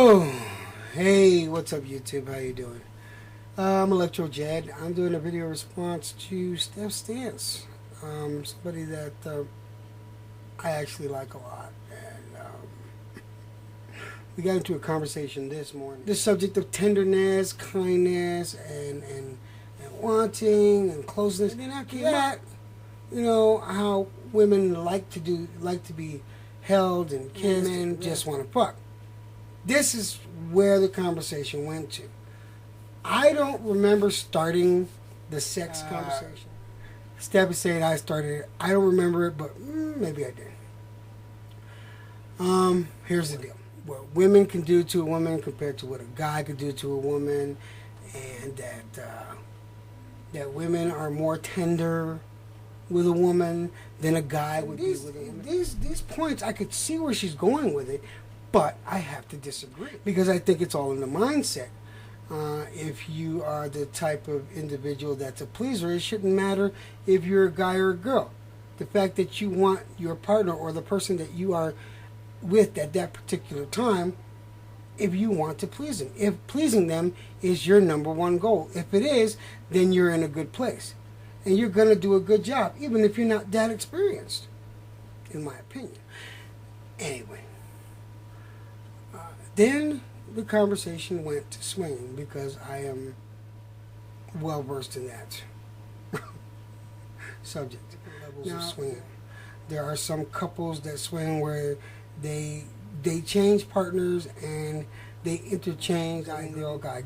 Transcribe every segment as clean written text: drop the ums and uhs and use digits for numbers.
Oh, hey, what's up YouTube? How you doing? I'm electrojed. I'm doing a video response to Steph's stance. Somebody that I actually like a lot, and we got into a conversation this morning. The subject of tenderness, kindness, and wanting and closeness. And then after that, you know how women like to be held and kissed, and just want to fuck. This is where the conversation went to. I don't remember starting the sex conversation. Steph is saying I started it. I don't remember it, but maybe I did. Here's the deal. What women can do to a woman compared to what a guy could do to a woman, and that women are more tender with a woman than a guy would be with a woman. These points, I could see where she's going with it, but I have to disagree because I think it's all in the mindset. If you are the type of individual that's a pleaser, it shouldn't matter if you're a guy or a girl. The fact that you want your partner or the person that you are with at that particular time, if you want to please them. If pleasing them is your number one goal. If it is, then you're in a good place. And you're going to do a good job, even if you're not that experienced, in my opinion. Anyway. Then the conversation went to swinging because I am well versed in that subject. Levels of swinging. There are some couples that swing where they change partners and they interchange guy girl, guy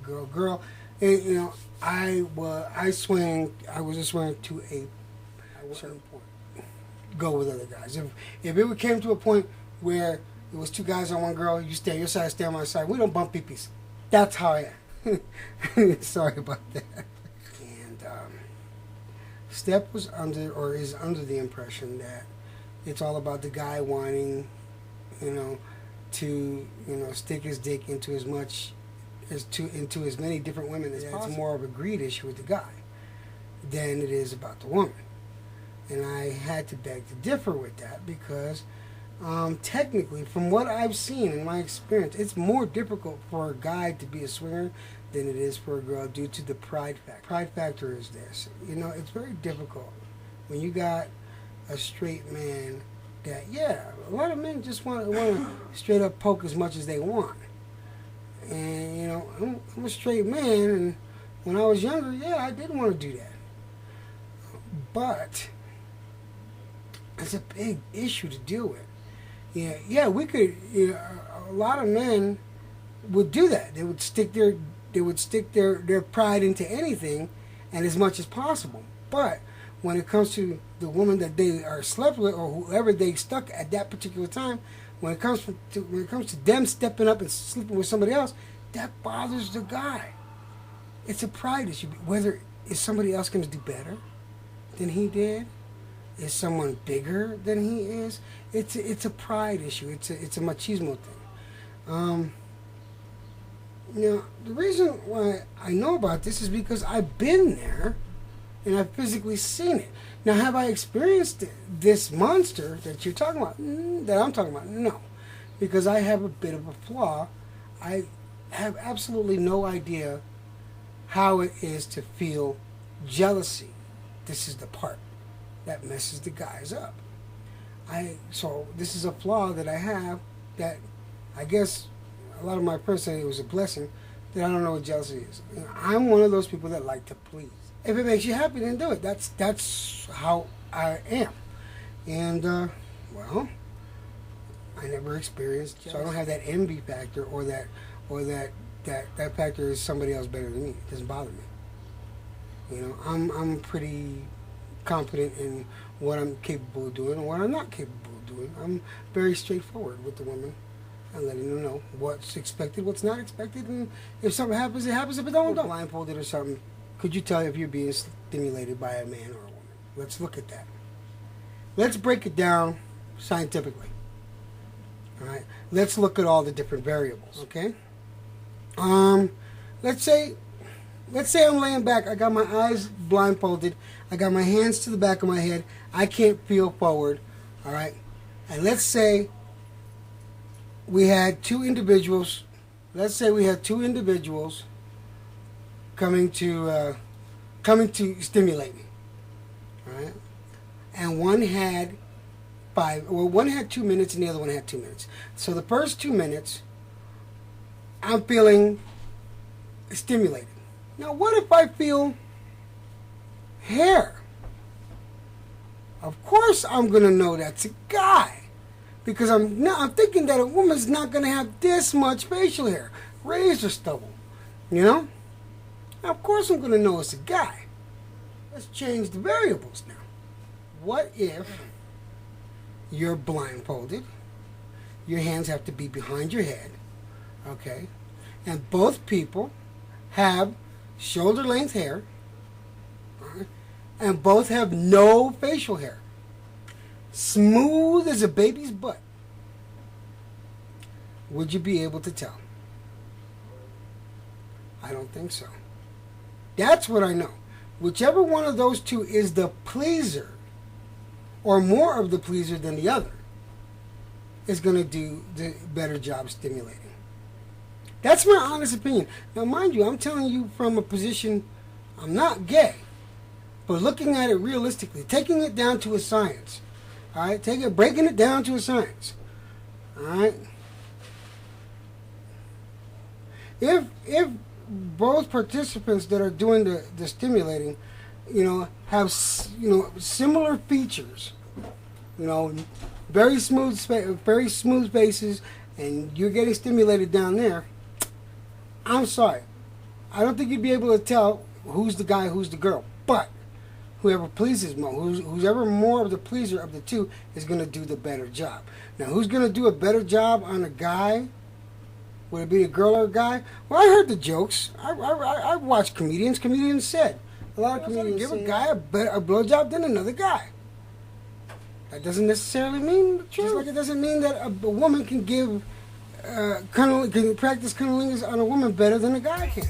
girl girl. And, you know, I was a swinger to a certain point. Go with other guys. If it came to a point where it was two guys on one girl, you stay on your side, stay on my side. We don't bump peepees. That's how I am. Sorry about that. And Steph was is under the impression that it's all about the guy wanting, to stick his dick into into as many different women as possible. It's more of a greed issue with the guy than it is about the woman. And I had to beg to differ with that because technically, from what I've seen in my experience, it's more difficult for a guy to be a swinger than it is for a girl due to the pride factor. Pride factor is this. It's very difficult when you got a straight man that, a lot of men just want to straight up poke as much as they want. And, I'm a straight man, and when I was younger, I did want to do that. But it's a big issue to deal with. We could. A lot of men would do that. They would stick their pride into anything, and as much as possible. But when it comes to the woman that they are slept with, or whoever they stuck at that particular time, when it comes to them stepping up and sleeping with somebody else, that bothers the guy. It's a pride issue. Whether is somebody else going to do better than he did? Is someone bigger than he is? It's a pride issue. It's a machismo thing. The reason why I know about this is because I've been there and I've physically seen it. Now, have I experienced this monster that you're talking about? That I'm talking about? No, because I have a bit of a flaw. I have absolutely no idea how it is to feel jealousy. This is the part that messes the guys up. So this is a flaw that I have that I guess a lot of my friends say it was a blessing that I don't know what jealousy is. I'm one of those people that like to please. If it makes you happy, then do it. That's how I am. And I never experienced jealousy. So I don't have that envy factor or that factor is somebody else better than me. It doesn't bother me. I'm pretty confident in what I'm capable of doing and what I'm not capable of doing. I'm very straightforward with the woman and letting them know what's expected, what's not expected, and if something happens, it happens. If it don't, blindfolded or something. Could you tell if you're being stimulated by a man or a woman? Let's look at that. Let's break it down scientifically. All right. Let's look at all the different variables. Okay. Let's say I'm laying back. I got my eyes blindfolded. I got my hands to the back of my head. I can't feel forward. All right. And let's say we had two individuals. Let's say we had two individuals coming to stimulate me, right? And one had one had 2 minutes and the other one had 2 minutes. So the first 2 minutes, I'm feeling stimulated. Now, what if I feel hair? Of course, I'm gonna know that's a guy, because I'm thinking that a woman's not gonna have this much facial hair, razor stubble, you know. Now, of course, I'm gonna know it's a guy. Let's change the variables now. What if you're blindfolded? Your hands have to be behind your head, okay? And both people have shoulder length hair, right? And both have no facial hair. Smooth as a baby's butt. Would you be able to tell? I don't think so. That's what I know. Whichever one of those two is the pleaser, or more of the pleaser than the other, is going to do the better job stimulating. That's my honest opinion. Now, mind you, I'm telling you from a position, I'm not gay, but looking at it realistically, taking it down to a science. All right, breaking it down to a science. All right. If both participants that are doing the stimulating, have similar features, very smooth faces, and you're getting stimulated down there, I'm sorry, I don't think you'd be able to tell who's the guy, who's the girl. But whoever pleases more, who's ever more of the pleaser of the two, is going to do the better job. Now, who's going to do a better job on a guy? Would it be a girl or a guy? Well, I heard the jokes. I watched comedians. Comedians said, a lot of comedians give a guy a blowjob than another guy. That doesn't necessarily mean the truth. Just like it doesn't mean that a woman can give can practice cunnilingus on a woman better than a guy can.